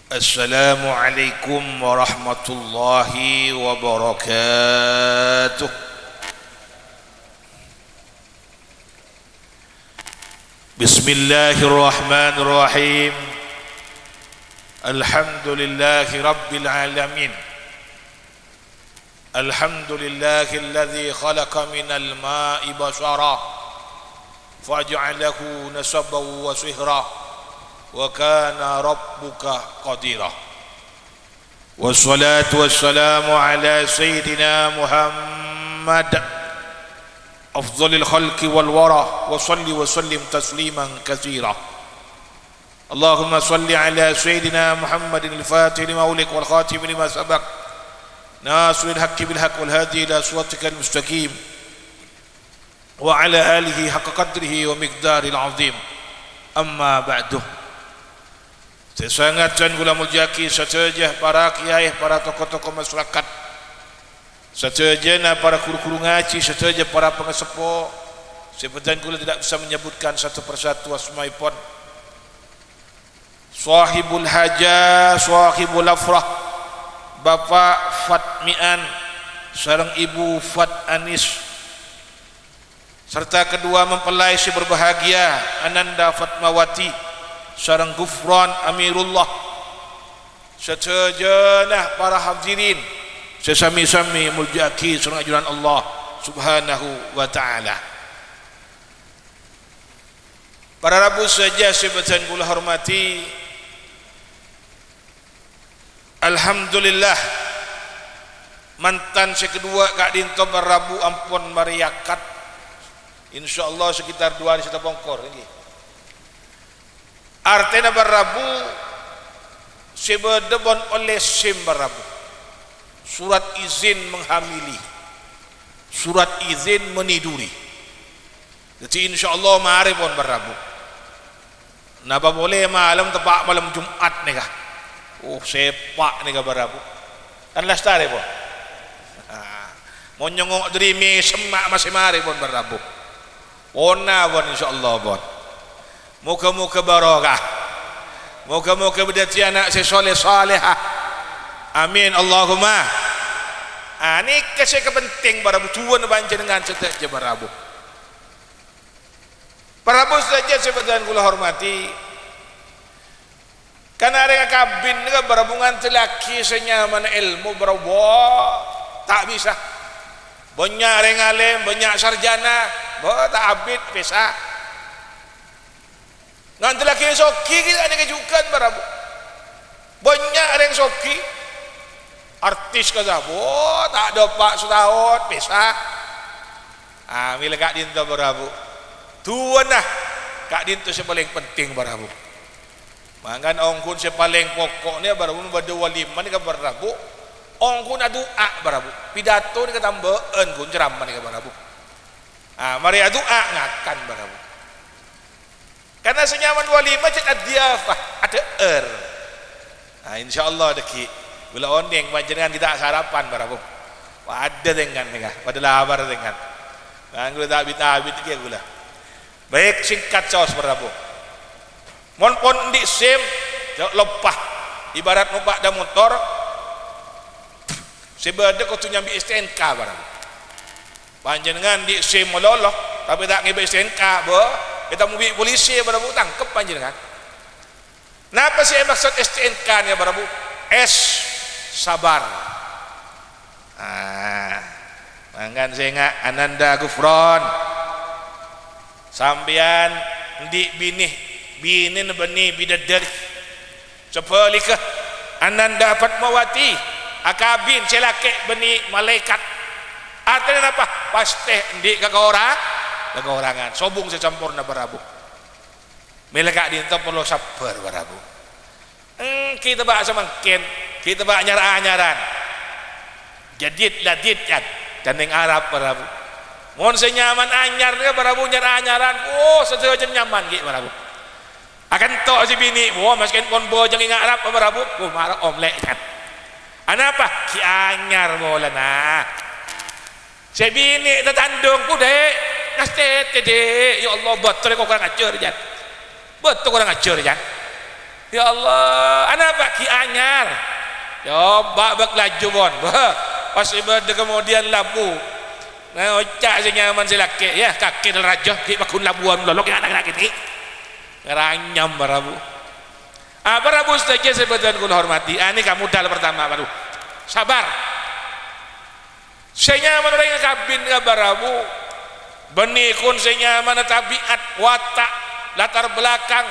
Assalamualaikum warahmatullahi wabarakatuh. Bismillahirrahmanirrahim. Alhamdulillahi rabbil alamin. Alhamdulillahilladzi khalaqa minal ma'i bashara faj'alahu nasaban wa sihra wa kana rabbuka qadira. Wassalatu wassalamu ala sayyidina Muhammad afdhalil khalqi wal wara wa salli wa sallim tasliman katsira. Allahumma salli ala sayyidina Muhammadin al-fatih lima ulik wal khatim lima sabaq nasiril haqqi bil haqq wal hadi ila siratikal mustaqim wa ala alihi haqqa qadrihi wa miqdaril azim. Amma ba'du. Sesangat dan gula muljaki saja para kiai, para tokoh-tokoh masyarakat, saja para guru-guru ngaji, saja para pengesepo. Sebenarnya gula tidak bisa menyebutkan satu persatu asmaipun. Sahibul haja, sahibul afrah, Bapak Fatmian, sareng Ibu Fat Anis, serta kedua mempelai si berbahagia Ananda Fatmawati, sareng Gufron Amirullah, sejenak para hadirin sesami-sami muljaki sareng ajuran Allah Subhanahu wa taala. Para rabu saja sebatan kula hormati, alhamdulillah mantan sekedua Kak Dinto berabu ampun mariakat insyaallah sekitar 2 hari sudah bongkor ini. Artinya berabu sebedebon oleh sim berabu, surat izin menghamili, surat izin meniduri. Jadi insyaallah mari pun berabu. Napa boleh malam tepak malam Jumat nih kah? Oh sepak nih kah berabu. Kan lestari pun. Mau nyongok dari semak masih mari pun berabu. Pona pun insyaallah pun. Muka-muka barokah, muka-muka berdati anak sesoleh salehah. Amin Allahumma. Ini kasih kepenting barabu tuan banjir dengan cetak je barabu. Barabu saja sebetulnya kula hormati. Karena ada kabin dengan barabungan telaki senyaman ilmu barabu tak bisa. Banyak orang alim, banyak sarjana, tak abid bisa. Nanti laki soki kita ada kejukan barabu. Banyak ada yang soki, artis kata, tak ada pak setahun pisah. Mila Kak Dinto barabu. Tuan lah Kak Dinto yang paling penting barabu. Makan ongkun yang paling pokoknya barabu berdua lima ni barabu. Ongkun ada doa barabu. Pidato ni ketambahan kun ceramah ni barabu. Mari doa ngakan barabu. Karena senyaman walimah cek adiafah ada insyaallah deki bila ondeng panjenengan tidak sarapan barabu ada dengan mereka pada labar dengan gula tak habit ke gula baik singkat caos barabu mon di sim lepah ibarat numpak da motor sebeda kau tu nyambi STNK barabu panjenengan di sim meloloh tapi tak ngibe STNK kita mau bikin polisi barabu tangkep panjenengan. Napa sih maksud STNK nya barabu? S sabar. Manggan senga Ananda Gufron. Sambian di binin beni bidadari. Sepalika Ananda Fatmawati akabin celake beni malaikat. Artinya apa? Pasti di kegorangan sobung secampurna barabu. Mila Kak Dinto perlu sabar barabu. Kita bak semakin kita bak nyaran jadid ladid dan yang Arab barabu. Mohon senyaman anyar ni barabu nyaran sesuatu nyaman gitu barabu. Akan tok si bini, maskin pon bojang ing Arab barabu. Marah omlek kan. Anapa? Ki anyar bola nah. Si bini tetandung ku dek. Ngastet dek, ya Allah betul kau kurang ajar jan, betul kurang ajar jan. Ya Allah, anak pak ki anyar coba bak laju bon pas ibadah kemudian labu nah ocak senyaman silake ya kaki del raja ki bakun labuan lolok ya anak-anak ini ranyam barabu barabu saja sebenarnya kula hormati ini kamu dal pertama baru sabar senyaman orang yang kabin ke barabu benikun senyaman tabiat watak latar belakang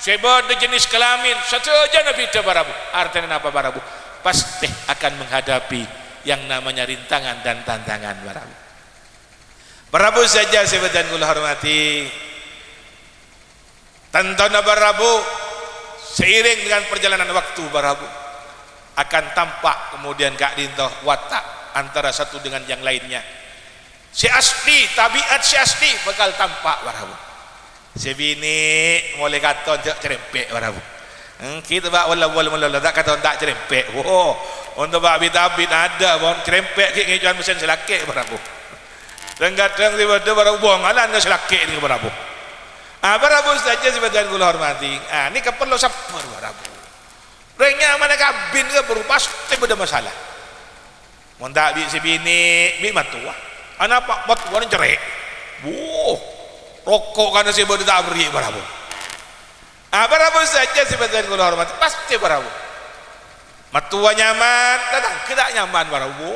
sebab jenis kelamin saja nabi itu barabu artinya apa barabu pasti akan menghadapi yang namanya rintangan dan tantangan barabu saja sebenarnya kula hormati tentana barabu seiring dengan perjalanan waktu barabu akan tampak kemudian kak dintoh watak antara satu dengan yang lainnya si asli tabiat si asli bakal tampak barabu si bini mulai kata cerempek barabu kita bak wala tak kata tak cerempek untuk bak bit-bit ada bon cerempek ki ngejuan mesin selake barabu dan kadang tiba-tiba barabu buang alan ke selake ni barabu barabu saja sebenarnya kula hormati ini keperlu sabar barabu rengnya mana kabin ke baru pasti ada masalah mun tak bi si bini bi matua anak pak matuan cerai rokok kan si bodoh tak beri barabu barabu saja sebenarnya kula hormati pasti barabu matua nyaman datang tidak nyaman barabu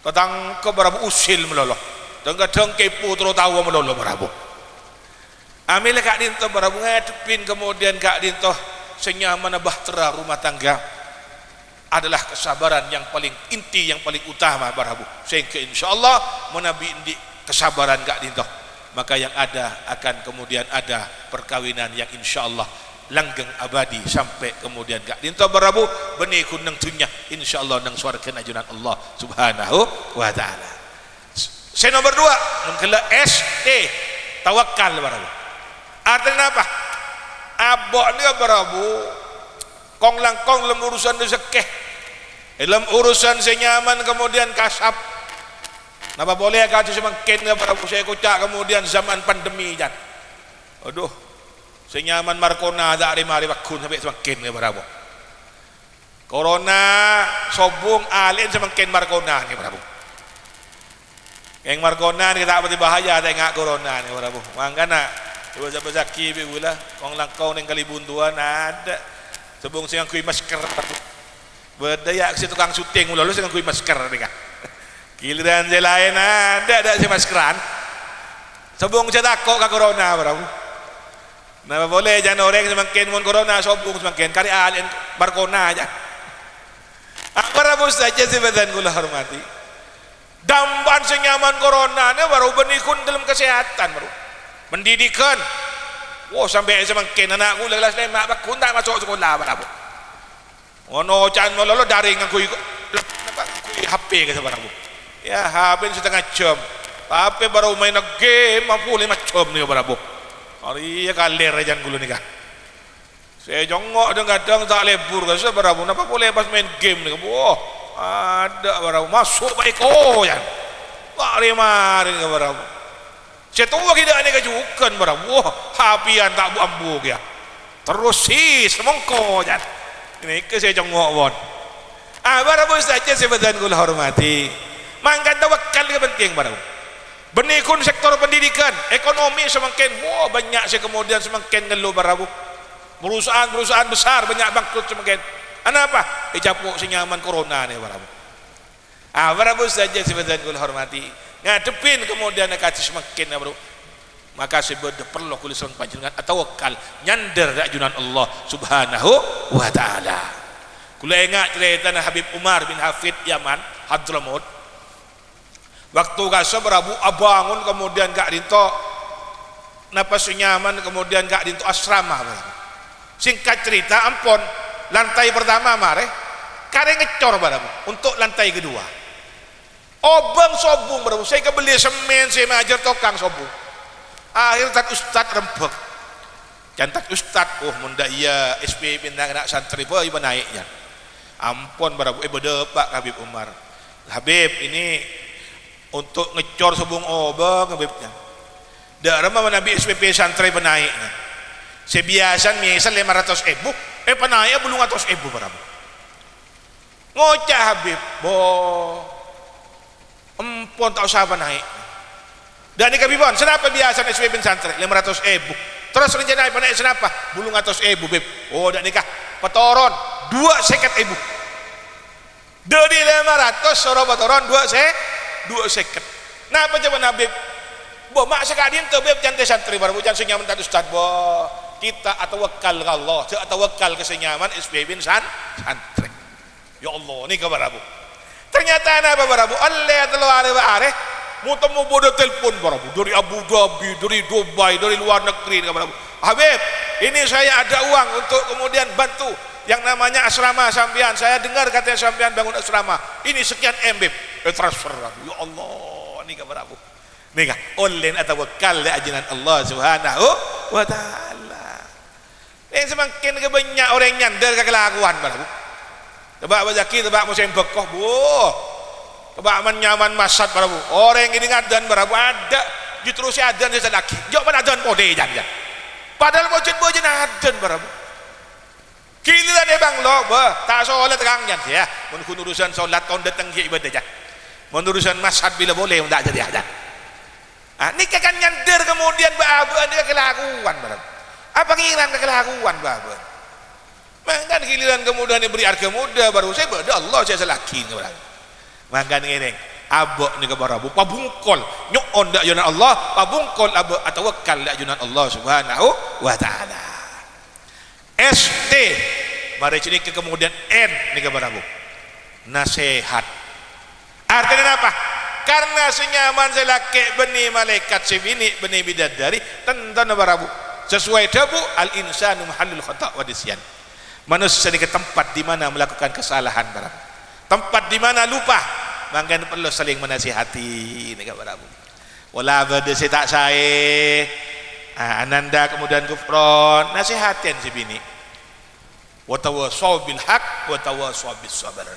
datang ke barabu usil meloloh dan kadang kepo terus tahu meloloh barabu ambil kak dinto barabu ngadepin kemudian kak dinto senyaman bahtera rumah tangga adalah kesabaran yang paling inti yang paling utama barabu sehingga insyaallah menabi di kesabaran kak dinto maka yang ada akan kemudian ada perkawinan yang insyaallah langgeng abadi sampai kemudian kak dinto barabu benih kunang tunya insyaallah nang swarga ajunan Allah subhanahu wa ta'ala saya nomor 2 mengkela ST tawakal barabu artinya apa abok ni barabu kong langkong dalam urusan rezeki dalam urusan senyaman kemudian kasap napa boleh kata semakin barabu saya kocak kemudian zaman pandemi jan aduh senyaman markona tak ada mari bakun sampai semakin barabu corona sobung alin semakin markona ni barabu yang markona ni tak berarti bahaya tengok corona ni barabu mangkana coba zaki bila kong langkau ning kalibuntuan ada sebung sing kui masker berdaya si tukang syuting lalu sing kui masker nika giliran je lain ada si maskeran sebung saya takut ke corona barabu nah boleh jangan orang semakin mun corona sobung semakin kari alien barkona aja barabu saja sebenarnya kula hormati damban sing nyaman corona ne baru benikun dalam kesehatan baru pendidikan sampai semakin anakku kelas 5 bakun tak masuk sekolah barabu ono can lolo daring aku HP ke barabu ya HP setengah jam HP baru main game 5 jam ni barabu hari ya kaler jangan gulu nikah saya jongok kadang tak lebur ke barabu napa boleh pas main game ni ada barabu masuk baik ya mari ke barabu saya tunggu kita ini kejukan barabu hapian tak bu ambu ya terus sih semongko jan ini ke saya jongok bon barabu saja sebenarnya kula hormati mangkan tawakal ke penting barabu benikun sektor pendidikan ekonomi semakin banyak sih kemudian semakin ngeluh barabu perusahaan besar banyak bangkrut semakin apa capuk senyaman corona ni barabu barabu saja sebenarnya kula hormati ngadepin kemudian kata semakin bro maka sebab perlu kula serang panjenengan atau wakal nyander ajunan Allah subhanahu wa ta'ala kula ingat cerita Habib Umar bin Hafid Yaman Hadramut waktu kasa berabu abangun kemudian kak dinto napa sunyaman kemudian kak dinto asrama barabu. Singkat cerita ampun lantai pertama mare kare ngecor barabu untuk lantai kedua obang sobung barabu saya kebeli semen saya mengajar tokang sobung akhir tat ustad rempek cantat ustad munda iya SP pindah anak santri iba naiknya ampun barabu beda Pak Habib Umar Habib ini untuk ngecor sobung obang Habibnya dak ramah Nabi SPP santri penaiknya sebiasan misal 500 ribu panai belum atas ibu barabu ngocah Habib empon tak usah naik dan ini kabibon senapa biasa SW bin santri 500.000 terus rencana apa naik senapa belum atas ibu Bib dak nikah petoron 250.000 dari 500 soro petoron 250 nah apa coba Habib mak sekadin tu Bib jantai santri barabu jangan senyaman tak ustaz kita atau wakal ke Allah atau wakal kesenyaman SW bin santri ya Allah ni kabar Abu ternyata apa barabu Allah telah are mutamu bodoh telpon barabu dari Abu Dhabi dari Dubai dari luar negeri kabar Abu Habib ini saya ada uang untuk kemudian bantu yang namanya asrama sampean saya dengar katanya sampean bangun asrama ini sekian Bib transfer Abu ya Allah ni kabar Abu ni kah online atau wakal di ajaran Allah Subhanahu wa taala yang semakin kebanyak orang nyandar ke kelakuan barabu tebak bazaki tebak musim bekoh tebak nyaman masat barabu orang ini ngadan barabu ada justru si adan saya sadaki jauh pada adan pode jangan padahal bocet adan barabu giliran bang lo tak solat terangnya ya menurut urusan solat tahun datang ke ibadah menurut urusan masat bila boleh tak jadi adan ini kan nyandar kemudian babu ini kelakuan barabu apa keinginan kelakuan babu kan giliran kemudian diberi harga muda baru saya berda Allah saya selaki makan ini abok ni kabarabu pabungkol nyokon dak junan Allah pabungkol abok atau wakal dak junan Allah Subhanahu wa taala ST mari cini ke kemudian N ni kabarabu nasihat artinya apa karena senyaman selaki beni malaikat sebini beni bidadari tentang barabu sesuai dabu al insanu mahallul khata' wa disyan manusia di tempat di mana melakukan kesalahan barang tempat di mana lupa maka perlu saling menasihati ini barabu wala bade saya tak saya ananda kemudian kufron nasihatin si bini wa tawassaw bil haq wa tawassaw bis sabr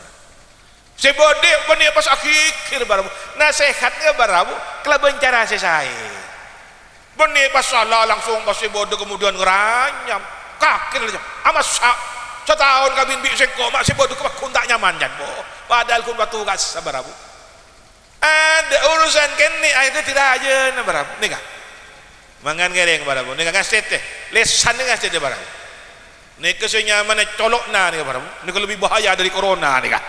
si bode bani pas akhir barabu nasihatnya barabu kelaban cara saya bani pas salah langsung pas si bode kemudian ngeranyam kakir aja amas setahun kabin bi sengko mak si bodoh kun tak nyaman jan bo padahal kun batu gas sabarabu ada urusan kene akhirnya tidak aja na barabu nikah mangan ngereng barabu nikah ngaset teh lesan ngaset teh barabu nikah senyaman colokna nikah barabu nikah lebih bahaya dari corona nikah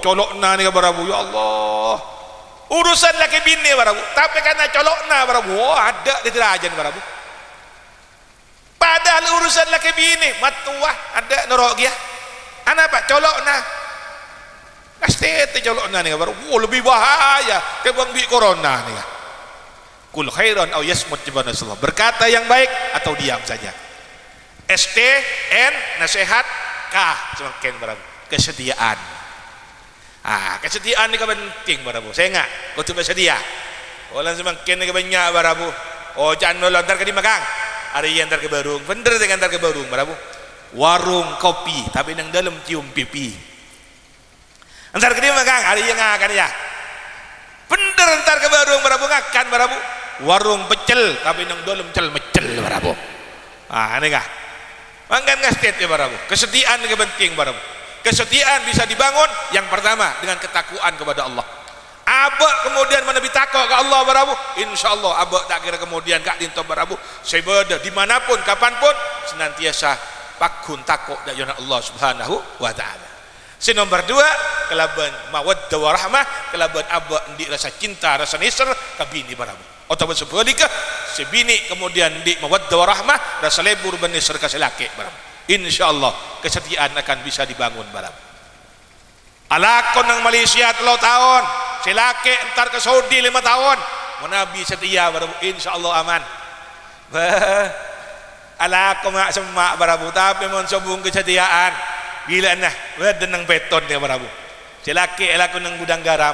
colokna nikah barabu ya Allah urusan laki bini barabu tapi karena colokna barabu ada di tidak aja barabu padahal urusan laki bini matuah ada nerogia anak apa colok nah pasti colok nah nih baru lebih bahaya kebang bi corona nih kul khairan aw yasmut jibana sallallahu berkata yang baik atau diam saja ST N nasihat K semakin barabu kesetiaan kesetiaan ini penting barabu saya enggak kau coba sedia orang semakin ini banyak barabu jangan lontar ke di magang ada yang antar ke barung bener dengan antar ke barung barabu warung kopi tapi yang dalam cium pipi antar ke dia makan ada yang akan ya bener antar ke barung barabu ngakan barabu warung pecel tapi yang dalam mecel barabu ini kah makan ngastet ya barabu kesetiaan yang penting barabu kesetiaan bisa dibangun yang pertama dengan ketakwaan kepada Allah abak kemudian menebi takwa ke Allah barabu insyaallah abak tak kira kemudian kak dinto barabu saya berada dimanapun kapanpun senantiasa pakun takwa dari Allah Subhanahu wa taala nomor 2 kelaban mawaddah warahmah kelaban abak di rasa cinta rasa nisr ke bini barabu atau sebaliknya si bini kemudian di mawaddah warahmah rasa lebur ben nisr ke laki barabu insyaallah kesetiaan akan bisa dibangun barabu alakon ng Malaysia 3 tahun si laki entar ke Saudi 5 tahun menabi setia barabu insyaallah aman alakon mak semak barabu tapi mon sobung kesetiaan gila nah wedan ng beton dia barabu si laki alakon ng gudang garam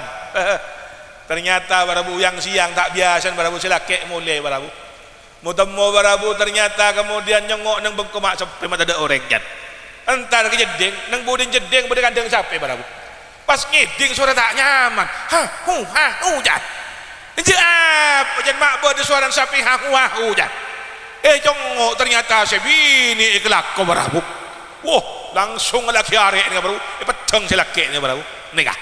ternyata barabu yang siang tak biasa barabu si laki mulai barabu mutemo barabu ternyata kemudian nyengok ng bengkomak sampai mata ada orang kan entar ke jeding ng budin jeding budin kandang sampai barabu pas ngiding suara tak nyaman jat jap jan mak bod suara sapi hujan Congok ternyata saya bini kelak kau berabu. Wah, langsung laki arek ni baru. Petang saya laki ni berabu. Nikah.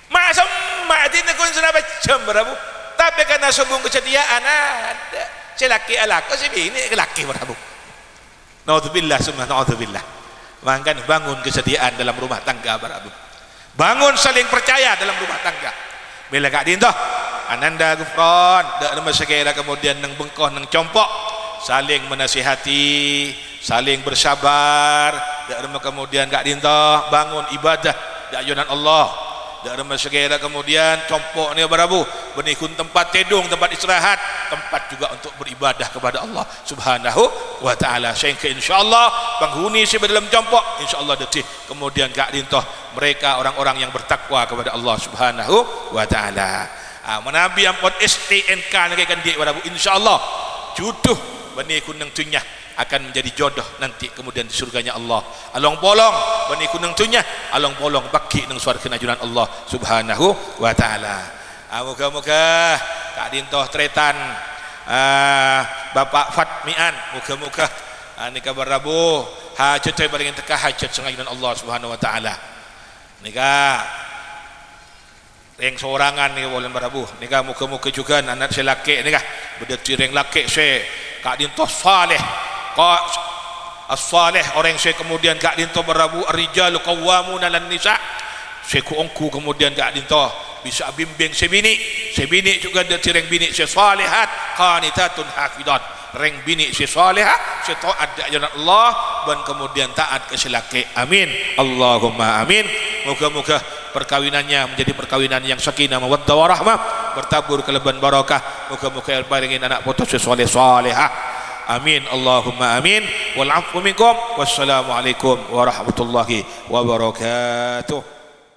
Masa mati ni kun sudah macam berabu. Tapi karena sambung kesetiaan ada. Saya laki alak, saya bini kelaki berabu. Naudzubillah summa naudzubillah. Mangkan bangun kesetiaan dalam rumah tangga berabu. Bangun saling percaya dalam rumah tangga. Bila kak dintoh ananda gufron dak nama segera kemudian nang bengkoh nang compok saling menasihati, saling bersabar, dak nama kemudian kak dintoh bangun ibadah dak ajunan Allah, dak nama segera kemudian compok ni berabu benikun tempat tedung, tempat istirahat, tempat juga untuk beribadah kepada Allah Subhanahu wa taala. Sehingga insyaallah penghuni si dalam compok insyaallah detik kemudian kak dintoh mereka orang-orang yang bertakwa kepada Allah Subhanahu wa taala. Menabi ampun STNK nak kan dia berabu insyaallah jodoh bani kunang tunyah akan menjadi jodoh nanti kemudian di surganya Allah. Along bolong bani kunang tunyah along bolong baki nang surga najunan Allah Subhanahu wa taala. Moga-moga kak dintoh tretan Bapak Fatmian moga-moga nika berabu hajat paling tekah hajat sangajunan Allah Subhanahu wa taala. Nika yang sorangan ni boleh berabu. Nika muka-muka juga anak saya laki nika berdeti reng laki saya kak dintoh saleh kak as-saleh orang saya kemudian kak dintoh berabu ar-rijalu qawwamuna 'alan nisa. Saya kuongku kemudian kak dintoh bisa bimbing sebini juga deti reng bini saya salihat qanitatun hafidat. Reng bini si salihah si taat ajaran Allah dan kemudian taat ke si laki. Amin Allahumma amin. Moga-moga perkawinannya menjadi perkawinan yang sakinah mawaddah warahmah, bertabur kelebihan barakah. Moga-moga baringin anak putus si salih salihah. Amin Allahumma amin. Wal afwu minkum. Wassalamualaikum warahmatullahi wabarakatuh.